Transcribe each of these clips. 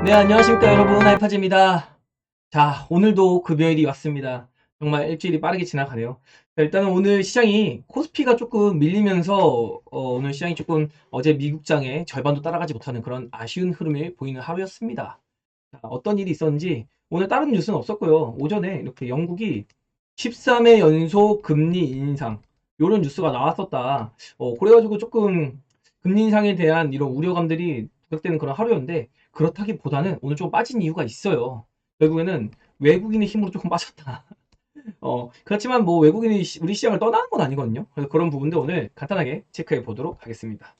네, 안녕하십니까 여러분, 하이파즈입니다. 자, 오늘도 금요일이 왔습니다. 정말 일주일이 빠르게 지나가네요. 자, 일단은 오늘 시장이 코스피가 조금 밀리면서 오늘 시장이 조금 어제 미국장의 절반도 따라가지 못하는 그런 아쉬운 흐름을 보이는 하루였습니다. 자, 어떤 일이 있었는지 오늘 다른 뉴스는 없었고요. 오전에 이렇게 영국이 13회 연속 금리 인상 이런 뉴스가 나왔었다. 그래가지고 조금 금리 인상에 대한 이런 우려감들이 부각되는 그런 하루였는데 그렇다기보다는 오늘 좀 빠진 이유가 있어요. 결국에는 외국인의 힘으로 조금 빠졌다. 그렇지만 뭐 외국인이 우리 시장을 떠나는 건 아니거든요. 그래서 그런 부분도 오늘 간단하게 체크해 보도록 하겠습니다.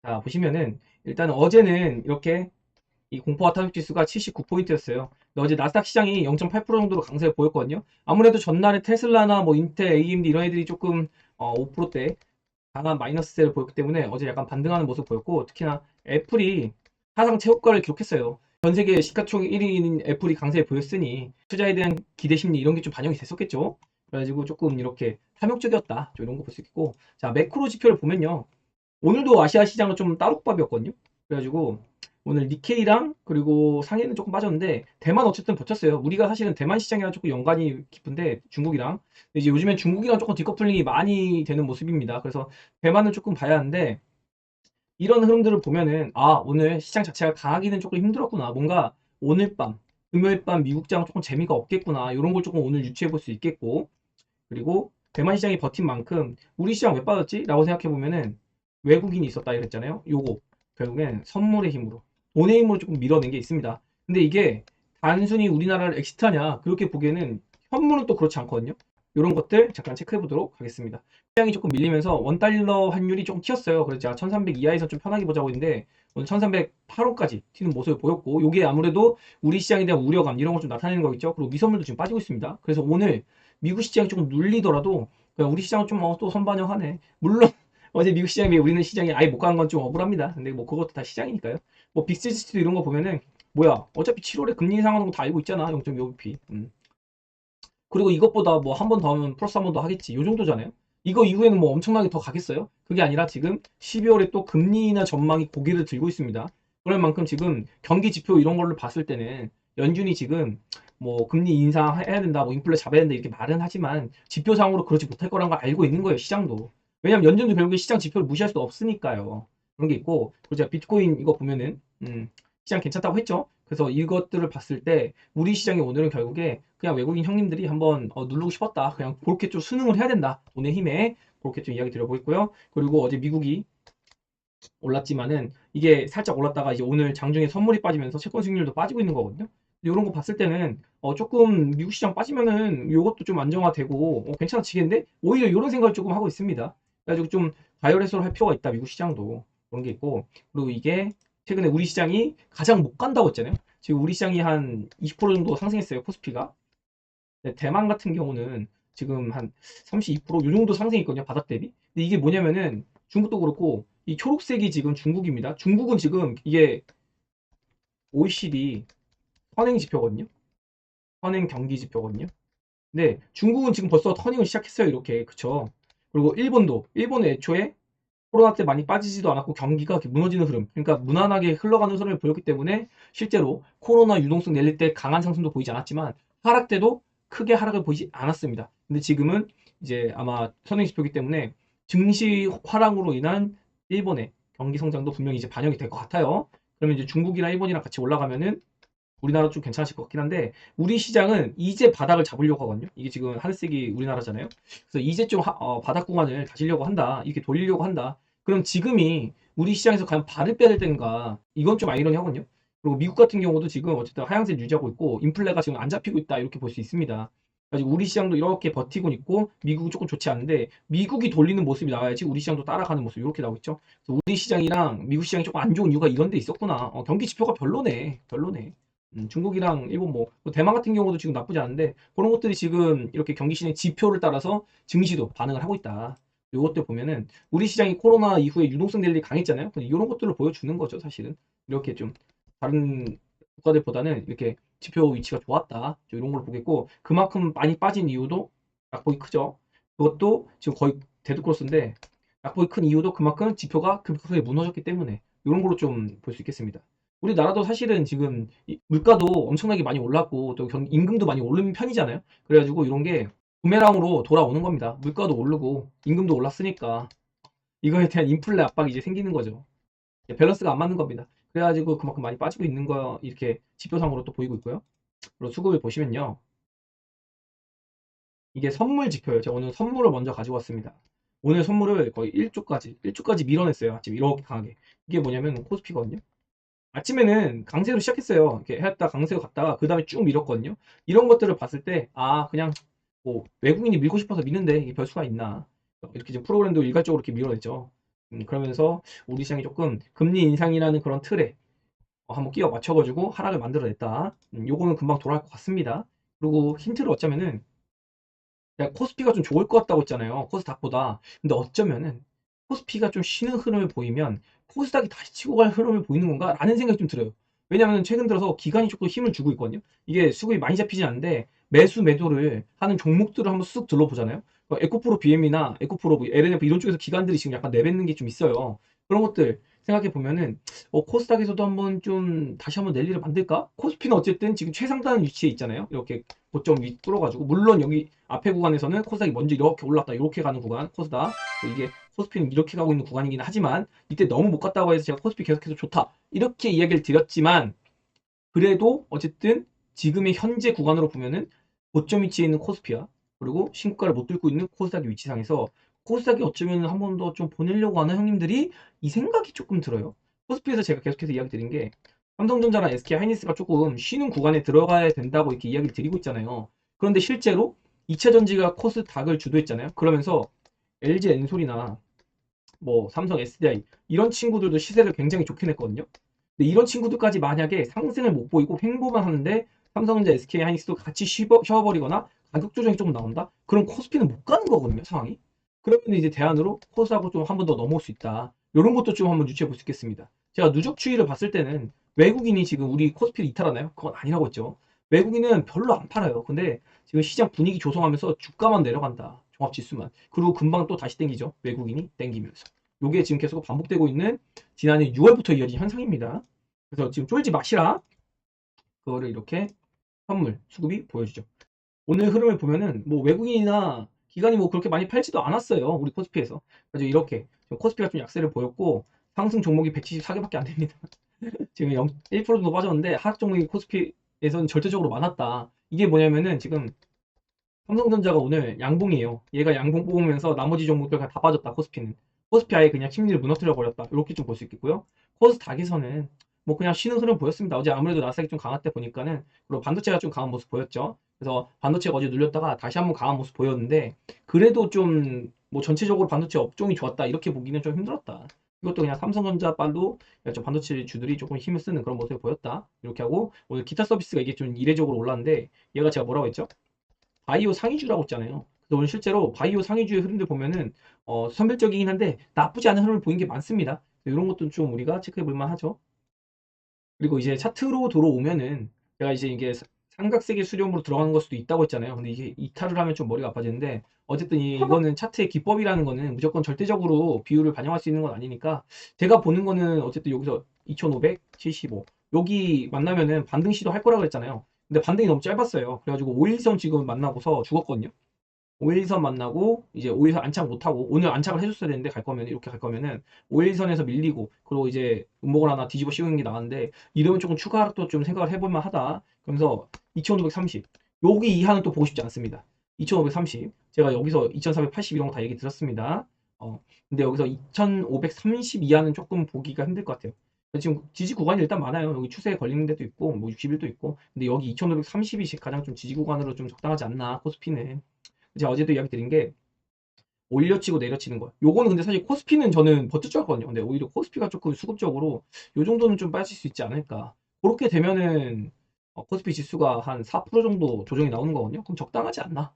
자, 보시면은 일단 어제는 이렇게 이 공포와 타격 지수가 79포인트였어요. 어제 나스닥 시장이 0.8% 정도로 강세를 보였거든요. 아무래도 전날에 테슬라나 뭐 인텔, AMD 이런 애들이 조금 5%대 강한 마이너스세를 보였기 때문에 어제 약간 반등하는 모습 보였고, 특히나 애플이 사상 최고가를 기록했어요. 전 세계 시가총 1위인 애플이 강세에 보였으니 투자에 대한 기대 심리 이런 게 좀 반영이 됐었겠죠. 그래가지고 조금 이렇게 탐욕적이었다, 좀 이런 거 볼 수 있겠고, 자, 매크로 지표를 보면요, 오늘도 아시아 시장은 좀 따록밥이었거든요. 그래가지고 오늘 니케이랑 그리고 상해는 조금 빠졌는데 대만 어쨌든 버텼어요. 우리가 사실은 대만 시장이랑 조금 연관이 깊은데 중국이랑, 근데 이제 요즘엔 중국이랑 조금 디커플링이 많이 되는 모습입니다. 그래서 대만은 조금 봐야 하는데, 이런 흐름들을 보면은 오늘 시장 자체가 강하기는 조금 힘들었구나, 뭔가 오늘 밤 금요일 밤 미국장 조금 재미가 없겠구나, 이런 걸 조금 오늘 유추해 볼 수 있겠고, 그리고 대만 시장이 버틴 만큼 우리 시장 왜 빠졌지? 라고 생각해 보면은 외국인이 있었다 이랬잖아요. 요거 결국엔 선물의 힘으로, 돈의 힘으로 조금 밀어낸 게 있습니다. 근데 이게 단순히 우리나라를 엑시트하냐 그렇게 보기에는 현물은 또 그렇지 않거든요. 이런 것들 잠깐 체크해 보도록 하겠습니다. 시장이 조금 밀리면서 원달러 환율이 조금 튀었어요. 그래서 제가 1300 이하에서 좀 편하게 보자고 했는데 오늘 1308원까지 튀는 모습을 보였고, 요게 아무래도 우리 시장에 대한 우려감 이런 걸 좀 나타내는 거겠죠. 그리고 미선물도 지금 빠지고 있습니다. 그래서 오늘 미국 시장이 조금 눌리더라도 그냥 우리 시장은 좀 또 선반영하네. 물론 어제 미국 시장에 비해 우리는 시장이 아예 못 간 건 좀 억울합니다. 근데 뭐 그것도 다 시장이니까요. 뭐 빅스지수도 이런 거 보면은 뭐야, 어차피 7월에 금리 인상하는 거 다 알고 있잖아. 0.25bp. 그리고 이것보다 뭐 한 번 더 하면 플러스 한 번 더 하겠지, 요 정도잖아요. 이거 이후에는 뭐 엄청나게 더 가겠어요? 그게 아니라 지금 12월에 또 금리 인하 전망이 고개를 들고 있습니다. 그럴 만큼 지금 경기 지표 이런 걸로 봤을 때는 연준이 지금 뭐 금리 인상해야 된다, 뭐 인플레 잡아야 된다 이렇게 말은 하지만 지표상으로 그러지 못할 거란 걸 알고 있는 거예요, 시장도. 왜냐면 연준도 결국에 시장 지표를 무시할 수 없으니까요. 그런 게 있고, 그리고 제가 비트코인 이거 보면은 시장 괜찮다고 했죠. 그래서 이것들을 봤을 때 우리 시장이 오늘은 결국에 그냥 외국인 형님들이 한번 누르고 싶었다, 그냥 그렇게 좀 순응을 해야 된다, 돈의 힘에, 그렇게 좀 이야기 드려보겠고요. 그리고 어제 미국이 올랐지만은 이게 살짝 올랐다가 이제 오늘 장중에 선물이 빠지면서 채권 수익률도 빠지고 있는 거거든요. 근데 이런 거 봤을 때는 조금 미국 시장 빠지면은 이것도 좀 안정화되고 괜찮아지겠는데, 오히려 이런 생각을 조금 하고 있습니다. 그래가지고 좀 과열 해소를 할 필요가 있다, 미국 시장도. 그런 게 있고, 그리고 이게 최근에 우리 시장이 가장 못 간다고 했잖아요. 지금 우리 시장이 한 20% 정도 상승했어요, 코스피가. 근데 대만 같은 경우는 지금 한 32%요 정도 상승했거든요, 바닥 대비. 근데 이게 뭐냐면은 중국도 그렇고 이 초록색이 지금 중국입니다. 중국은 지금 이게 OECD 선행 지표거든요. 선행 경기 지표거든요. 근데 중국은 지금 벌써 터닝을 시작했어요, 이렇게. 그쵸? 그리고 일본은 애초에 코로나 때 많이 빠지지도 않았고 경기가 이렇게 무너지는 흐름, 그러니까 무난하게 흘러가는 흐름을 보였기 때문에 실제로 코로나 유동성 내릴 때 강한 상승도 보이지 않았지만 하락 때도 크게 하락을 보이지 않았습니다. 근데 지금은 이제 아마 선행지표이기 때문에 증시 화랑으로 인한 일본의 경기 성장도 분명히 이제 반영이 될 것 같아요. 그러면 이제 중국이나 일본이랑 같이 올라가면은 우리나라 좀 괜찮아질 것 같긴 한데, 우리 시장은 이제 바닥을 잡으려고 하거든요. 이게 지금 하늘색이 우리나라잖아요. 그래서 이제 좀 바닥 구간을 다시려고 한다, 이렇게 돌리려고 한다. 그럼 지금이 우리 시장에서 과연 발을 빼야 될 때인가, 이건 좀 아이러니하거든요. 그리고 미국 같은 경우도 지금 어쨌든 하향세 유지하고 있고 인플레가 지금 안 잡히고 있다, 이렇게 볼 수 있습니다. 그래서 우리 시장도 이렇게 버티고 있고 미국은 조금 좋지 않은데, 미국이 돌리는 모습이 나와야지 우리 시장도 따라가는 모습 이렇게 나오고 있죠. 그래서 우리 시장이랑 미국 시장이 조금 안 좋은 이유가 이런 데 있었구나. 경기 지표가 별로네, 별로네. 중국이랑 일본, 뭐 대만 같은 경우도 지금 나쁘지 않은데, 그런 것들이 지금 이렇게 경기 시장 지표를 따라서 증시도 반응을 하고 있다. 요것들 보면은 우리 시장이 코로나 이후에 유동성 랠리 강했잖아요. 근데 이런 것들을 보여주는 거죠, 사실은. 이렇게 좀 다른 국가들보다는 이렇게 지표 위치가 좋았다, 이런 걸 보겠고, 그만큼 많이 빠진 이유도 낙폭이 크죠. 그것도 지금 거의 데드크로스인데, 낙폭이 큰 이유도 그만큼 지표가 급격하게 무너졌기 때문에 이런 걸로 좀 볼 수 있겠습니다. 우리나라도 사실은 지금 물가도 엄청나게 많이 올랐고 또 임금도 많이 오른 편이잖아요. 그래가지고 이런 게 부메랑으로 돌아오는 겁니다. 물가도 오르고 임금도 올랐으니까 이거에 대한 인플레 압박이 이제 생기는 거죠. 밸런스가 안 맞는 겁니다. 그래가지고 그만큼 많이 빠지고 있는 거 이렇게 지표상으로 또 보이고 있고요. 그리고 수급을 보시면요. 이게 선물 지표예요. 제가 오늘 선물을 먼저 가지고 왔습니다. 오늘 선물을 거의 1조까지 밀어냈어요. 아침 이렇게 강하게. 이게 뭐냐면 코스피거든요. 아침에는 강세로 시작했어요. 이렇게 했다 강세로 갔다가 그 다음에 쭉 밀었거든요. 이런 것들을 봤을 때, 아, 그냥 뭐 외국인이 밀고 싶어서 미는데 이게 별 수가 있나. 이렇게 지금 프로그램도 일괄적으로 이렇게 밀어냈죠. 그러면서 우리 시장이 조금 금리 인상이라는 그런 틀에 한번 끼워 맞춰가지고 하락을 만들어냈다. 요거는 금방 돌아갈 것 같습니다. 그리고 힌트를 얻자면은 내가 코스피가 좀 좋을 것 같다고 했잖아요. 코스닥보다. 근데 어쩌면은 코스피가 좀 쉬는 흐름을 보이면 코스닥이 다시 치고 갈 흐름을 보이는 건가? 라는 생각이 좀 들어요. 왜냐면 최근 들어서 기관이 조금 힘을 주고 있거든요. 이게 수급이 많이 잡히진 않는데 매수 매도를 하는 종목들을 한번 쑥 들러보잖아요. 에코프로 BM이나 에코프로 LNF 이런 쪽에서 기관들이 지금 약간 내뱉는 게 좀 있어요. 그런 것들 생각해 보면은 코스닥에서도 한번 좀 다시 한번 랠리를 만들까? 코스피는 어쨌든 지금 최상단 위치에 있잖아요. 이렇게 고점 위 뚫어가지고 물론 여기 앞에 구간에서는 코스닥이 먼저 이렇게 올랐다 이렇게 가는 구간 코스닥 이게 코스피는 이렇게 가고 있는 구간이긴 하지만 이때 너무 못 갔다고 해서 제가 코스피 계속해서 좋다 이렇게 이야기를 드렸지만 그래도 어쨌든 지금의 현재 구간으로 보면은 고점 위치에 있는 코스피와 그리고 신고가를 못 뚫고 있는 코스닥의 위치상에서 코스닥이 어쩌면 한 번 더 좀 보내려고 하는 형님들이 이 생각이 조금 들어요. 코스피에서 제가 계속해서 이야기 드린 게 삼성전자나 SK 하이닉스가 조금 쉬는 구간에 들어가야 된다고 이렇게 이야기를 드리고 있잖아요. 그런데 실제로 2차 전지가 코스닥을 주도했잖아요. 그러면서 LG 엔솔이나 뭐 삼성 SDI 이런 친구들도 시세를 굉장히 좋게 냈거든요. 근데 이런 친구들까지 만약에 상승을 못 보이고 횡보만 하는데 삼성전자, SK 하이닉스도 같이 쉬어버리거나 가격 조정이 조금 나온다? 그럼 코스피는 못 가는 거거든요, 상황이. 그러면 이제 대안으로 코스하고 좀 한 번 더 넘어올 수 있다. 이런 것도 좀 한번 유추해 볼 수 있겠습니다. 제가 누적 추이를 봤을 때는 외국인이 지금 우리 코스피를 이탈하나요? 그건 아니라고 했죠. 외국인은 별로 안 팔아요. 근데 지금 시장 분위기 조성하면서 주가만 내려간다. 종합지수만. 그리고 금방 또 다시 땡기죠. 외국인이 땡기면서. 요게 지금 계속 반복되고 있는 지난해 6월부터 이어진 현상입니다. 그래서 지금 쫄지 마시라. 그거를 이렇게 선물, 수급이 보여주죠. 오늘 흐름을 보면은 뭐 외국인이나 기관이 뭐 그렇게 많이 팔지도 않았어요. 우리 코스피에서. 그래서 이렇게 코스피가 좀 약세를 보였고 상승 종목이 174개밖에 안 됩니다. 지금 1%도 빠졌는데 하락 종목이 코스피에서는 절대적으로 많았다. 이게 뭐냐면은 지금 삼성전자가 오늘 양봉이에요. 얘가 양봉 뽑으면서 나머지 종목들 다 빠졌다. 코스피는. 코스피 아예 그냥 심리를 무너뜨려 버렸다. 이렇게 좀 볼 수 있겠고요. 코스닥에서는 뭐 그냥 쉬는 흐름 보였습니다. 어제 아무래도 나스닥이 좀 강할 때 보니까는 그리고 반도체가 좀 강한 모습 보였죠. 그래서 반도체가 어제 눌렸다가 다시 한번 강한 모습 보였는데 그래도 좀 뭐 전체적으로 반도체 업종이 좋았다 이렇게 보기는 좀 힘들었다. 이것도 그냥 삼성전자 빨로 좀 반도체 주들이 조금 힘을 쓰는 그런 모습을 보였다. 이렇게 하고 오늘 기타 서비스가 이게 좀 이례적으로 올랐는데 얘가 제가 뭐라고 했죠? 바이오 상위주라고 했잖아요. 그래서 오늘 실제로 바이오 상위주의 흐름들 보면은 선별적이긴 한데 나쁘지 않은 흐름을 보인 게 많습니다. 이런 것도 좀 우리가 체크해 볼 만하죠. 그리고 이제 차트로 들어오면은 제가 이제 이게 삼각색의 수렴으로 들어가는 걸 수도 있다고 했잖아요. 근데 이게 이탈을 하면 좀 머리가 아파지는데 어쨌든 이거는 차트의 기법이라는 거는 무조건 절대적으로 비율을 반영할 수 있는 건 아니니까 제가 보는 거는 어쨌든 여기서 2575 여기 만나면은 반등 시도할 거라고 했잖아요. 근데 반등이 너무 짧았어요. 그래가지고 5일선 지금 만나고서 죽었거든요. 5일선 만나고 이제 5일선 안착 못하고 오늘 안착을 해줬어야 되는데 갈 거면 이렇게 갈 거면은 5일선에서 밀리고 그리고 이제 음목을 하나 뒤집어 씌우는 게 나왔는데 이러면 조금 추가 하락도 좀 생각을 해볼 만하다. 그러면서 2530 여기 이하는 또 보고 싶지 않습니다. 2530 제가 여기서 2480 이런 거 다 얘기 드렸습니다. 근데 여기서 2530 이하는 조금 보기가 힘들 것 같아요. 지금 지지 구간이 일단 많아요. 여기 추세에 걸리는 데도 있고 뭐 60일도 있고 근데 여기 2530이 가장 좀 지지 구간으로 좀 적당하지 않나 코스피는 제가 어제도 이야기 드린 게 올려치고 내려치는 거. 요거는 근데 사실 코스피는 저는 버틸 줄 알거든요. 근데 오히려 코스피가 조금 수급적으로 요 정도는 좀 빠질 수 있지 않을까. 그렇게 되면은 코스피 지수가 한 4% 정도 조정이 나오는 거거든요. 그럼 적당하지 않나.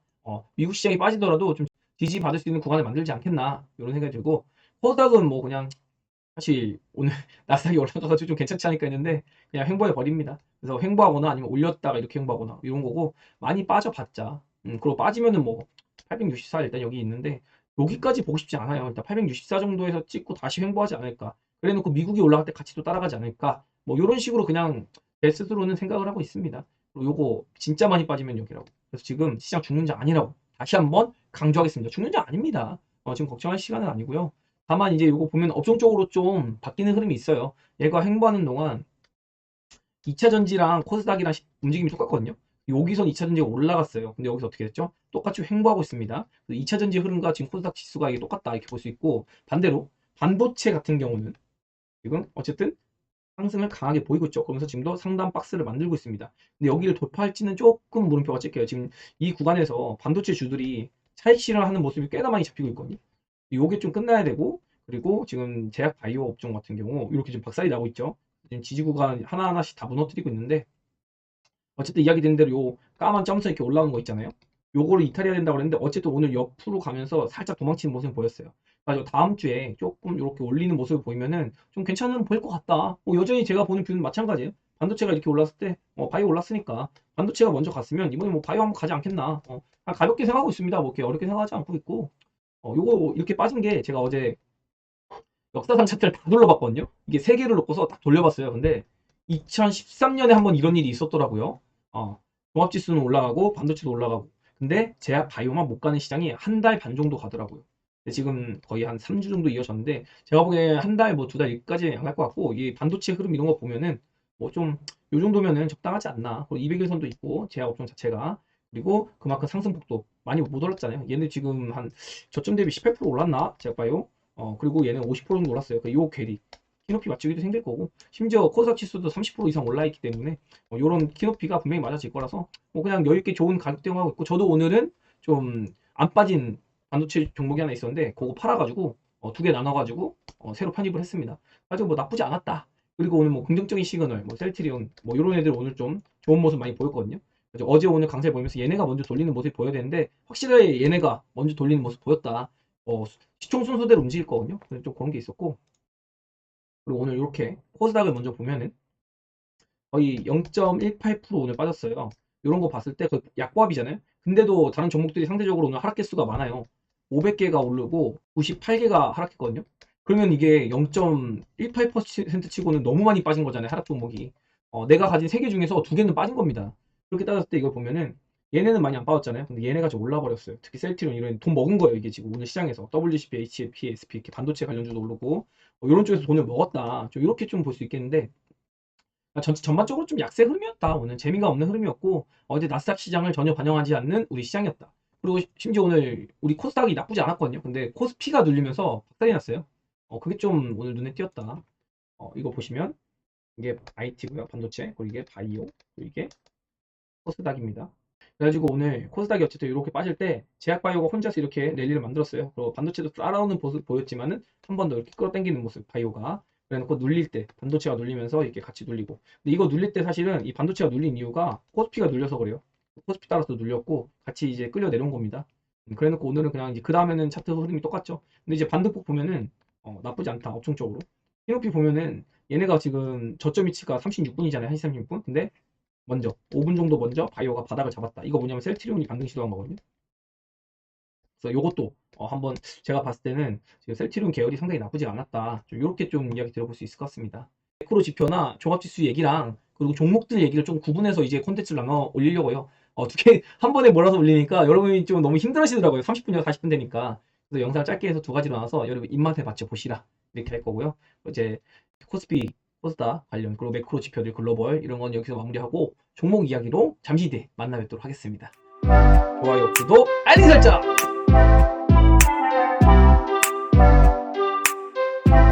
미국 시장이 빠지더라도 좀 지지받을 수 있는 구간을 만들지 않겠나. 이런 생각이 들고 코스닥은 뭐 그냥 사실 오늘 나스닥이 올라가가지고 좀 괜찮지 않을까 했는데 그냥 횡보해 버립니다. 그래서 횡보하거나 아니면 올렸다가 이렇게 횡보하거나 이런 거고 많이 빠져봤자 그리고 빠지면은 뭐 864 일단 여기 있는데 여기까지 보고 싶지 않아요. 일단 864 정도에서 찍고 다시 횡보하지 않을까. 그래놓고 미국이 올라갈 때 같이 또 따라가지 않을까. 뭐 요런 식으로 그냥 제 스스로는 생각을 하고 있습니다. 그리고 요거 진짜 많이 빠지면 여기라고. 그래서 지금 시장 죽는 자 아니라고 다시 한번 강조하겠습니다. 죽는 자 아닙니다. 지금 걱정할 시간은 아니고요. 다만 이제 요거 보면 업종적으로 좀 바뀌는 흐름이 있어요. 얘가 행보하는 동안 2차 전지랑 코스닥이랑 움직임이 똑같거든요. 여기선 2차 전지가 올라갔어요. 근데 여기서 어떻게 됐죠? 똑같이 횡보하고 있습니다. 2차 전지 흐름과 지금 코스닥 지수가 이게 똑같다 이렇게 볼 수 있고, 반대로 반도체 같은 경우는 지금 어쨌든 상승을 강하게 보이고 있죠. 그러면서 지금도 상단 박스를 만들고 있습니다. 근데 여기를 돌파할지는 조금 물음표가 찍혀요. 지금 이 구간에서 반도체 주들이 차익 실현하는 모습이 꽤나 많이 잡히고 있거든요. 요게 좀 끝나야 되고, 그리고 지금 제약 바이오 업종 같은 경우 이렇게 좀 박살이 나고 있죠. 지금 지지 구간 하나하나씩 다 무너뜨리고 있는데, 어쨌든 이야기 된 대로 요 까만 점선 이렇게 올라오는 거 있잖아요. 요거를 이탈해야 된다고 그랬는데 어쨌든 오늘 옆으로 가면서 살짝 도망치는 모습을 보였어요. 그래서 다음 주에 조금 이렇게 올리는 모습을 보이면은 좀 괜찮은 보일 것 같다. 여전히 제가 보는 뷰는 마찬가지예요. 반도체가 이렇게 올랐을 때 바이오 올랐으니까 반도체가 먼저 갔으면 이번에 뭐 바이오 한번 가지 않겠나. 가볍게 생각하고 있습니다. 뭐 이렇게 어렵게 생각하지 않고 있고. 요거 이렇게 빠진 게 제가 어제 역사상 차트를 다 돌려봤거든요. 이게 세 개를 놓고서 딱 돌려봤어요. 근데 2013년에 한번 이런 일이 있었더라고요. 종합지수는 올라가고 반도체도 올라가고. 근데 제약 바이오만 못 가는 시장이 한 달 반 정도 가더라고요. 근데 지금 거의 한 3주 정도 이어졌는데 제가 보기에 한 달 뭐 두 달 여기까지 안 갈 것 같고, 이 반도체 흐름 이런 거 보면은 뭐 좀 요 정도면은 적당하지 않나. 그리고 200일선도 있고 제약 업종 자체가, 그리고 그만큼 상승폭도 많이 못 올랐잖아요. 얘는 지금 한 저점 대비 18% 올랐나? 제약 바이오. 그리고 얘는 50% 정도 올랐어요. 요 괴리 키높이 맞추기도 생길 거고, 심지어 코스닥 지수도 30% 이상 올라 있기 때문에 요런 키높이가 분명히 맞아질 거라서 그냥 여유 있게 좋은 가격 대응하고 있고, 저도 오늘은 좀 안 빠진 반도체 종목이 하나 있었는데 그거 팔아가지고 두 개 나눠가지고 새로 편입을 했습니다. 아주 뭐 나쁘지 않았다. 그리고 오늘 뭐 긍정적인 시그널, 뭐 셀트리온, 뭐 이런 애들 오늘 좀 좋은 모습 많이 보였거든요. 그래서 어제 오늘 강세 보이면서 얘네가 먼저 돌리는 모습이 보여야 되는데 확실히 얘네가 먼저 돌리는 모습 보였다. 시총 순서대로 움직일 거거든요. 그래서 좀 그런 게 있었고, 그리고 오늘 이렇게 코스닥을 먼저 보면은 거의 0.18% 오늘 빠졌어요. 이런 거 봤을 때 그 약보합이잖아요. 근데도 다른 종목들이 상대적으로 오늘 하락 개수가 많아요. 500개가 오르고 98개가 하락했거든요. 그러면 이게 0.18% 치고는 너무 많이 빠진 거잖아요. 하락 종목이. 내가 가진 3개 중에서 2개는 빠진 겁니다. 그렇게 따졌을 때 이걸 보면은 얘네는 많이 안 빠졌잖아요. 근데 얘네가 좀 올라 버렸어요. 특히 셀트리온 이런 돈 먹은 거예요. 이게 지금 오늘 시장에서 WCP, HLP, SP 이렇게 반도체 관련주도 오르고 이런 쪽에서 돈을 먹었다. 좀 이렇게 좀 볼 수 있겠는데, 전반적으로 좀 약세 흐름이었다. 오늘 재미가 없는 흐름이었고 어제 나스닥 시장을 전혀 반영하지 않는 우리 시장이었다. 그리고 심지어 오늘 우리 코스닥이 나쁘지 않았거든요. 근데 코스피가 눌리면서 박살이 났어요. 그게 좀 오늘 눈에 띄었다. 이거 보시면 이게 IT고요. 반도체. 그리고 이게 바이오. 그리고 이게 코스닥입니다. 그래가지고 오늘 코스닥이 어쨌든 이렇게 빠질 때 제약바이오가 혼자서 이렇게 랠리를 만들었어요. 그리고 반도체도 따라오는 모습 보였지만은 한 번 더 이렇게 끌어당기는 모습, 바이오가. 그래놓고 눌릴 때 반도체가 눌리면서 이렇게 같이 눌리고. 근데 이거 눌릴 때 사실은 이 반도체가 눌린 이유가 코스피가 눌려서 그래요. 코스피 따라서 눌렸고 같이 이제 끌려 내려온 겁니다. 그래놓고 오늘은 그냥 이제 그 다음에는 차트 흐름이 똑같죠. 근데 이제 반등폭 보면은 나쁘지 않다. 업종적으로. 피노피 보면은 얘네가 지금 저점 위치가 36분이잖아요. 1시 36분. 근데 먼저 5분 정도 먼저 바이오가 바닥을 잡았다. 이거 뭐냐면 셀트리온이 반등 시도한 거거든요. 그래서 요것도 한번 제가 봤을 때는 지금 셀트리온 계열이 상당히 나쁘지 않았다. 좀 이렇게 좀 이야기 들어볼 수 있을 것 같습니다. 매크로 지표나 종합지수 얘기랑 그리고 종목들 얘기를 좀 구분해서 이제 콘텐츠를 나눠 올리려고요. 두 개 한 번에 몰아서 올리니까 여러분이 좀 너무 힘들어하시더라고요. 30분이나 40분 되니까. 그래서 영상을 짧게 해서 두 가지로 나눠서 여러분 입맛에 맞춰 보시라. 이렇게 할 거고요. 이제 코스피, 코스닥 관련, 그리고 매크로 지표들, 글로벌 이런 건 여기서 마무리하고 종목 이야기로 잠시 뒤에 만나 뵙도록 하겠습니다. 좋아요, 구독, 알림 설정!